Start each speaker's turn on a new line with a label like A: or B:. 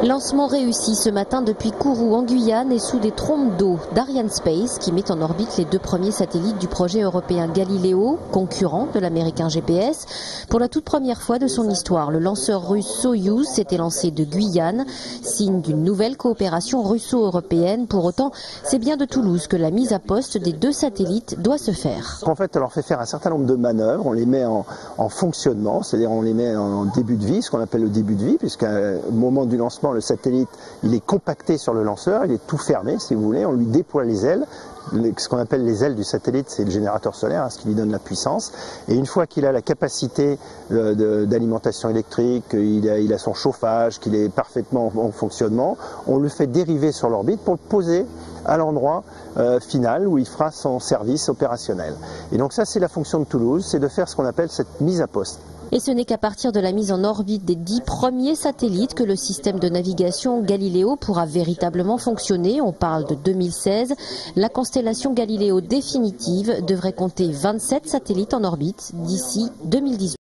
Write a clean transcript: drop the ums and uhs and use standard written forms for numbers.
A: Lancement réussi ce matin depuis Kourou en Guyane et sous des trompes d'eau d'Arianespace qui met en orbite les 2 premiers satellites du projet européen Galileo, concurrent de l'américain GPS. Pour la toute première fois de son histoire, le lanceur russe Soyouz s'était lancé de Guyane, signe d'une nouvelle coopération russo-européenne. Pour autant, c'est bien de Toulouse que la mise à poste des 2 satellites doit se faire.
B: En fait, on leur fait faire un certain nombre de manœuvres, on les met en fonctionnement, c'est-à-dire on les met en début de vie, ce qu'on appelle le début de vie, puisqu'au moment du lancement, le satellite, il est compacté sur le lanceur, il est tout fermé, si vous voulez, on lui déploie les ailes. Ce qu'on appelle les ailes du satellite, c'est le générateur solaire, ce qui lui donne la puissance. Et une fois qu'il a la capacité d'alimentation électrique, il a son chauffage, qu'il est parfaitement en fonctionnement, on le fait dériver sur l'orbite pour le poser à l'endroit final où il fera son service opérationnel. Et donc ça, c'est la fonction de Toulouse, c'est de faire ce qu'on appelle cette mise à poste.
A: Et ce n'est qu'à partir de la mise en orbite des 10 premiers satellites que le système de navigation Galileo pourra véritablement fonctionner. On parle de 2016. La constellation Galileo définitive devrait compter 27 satellites en orbite d'ici 2018.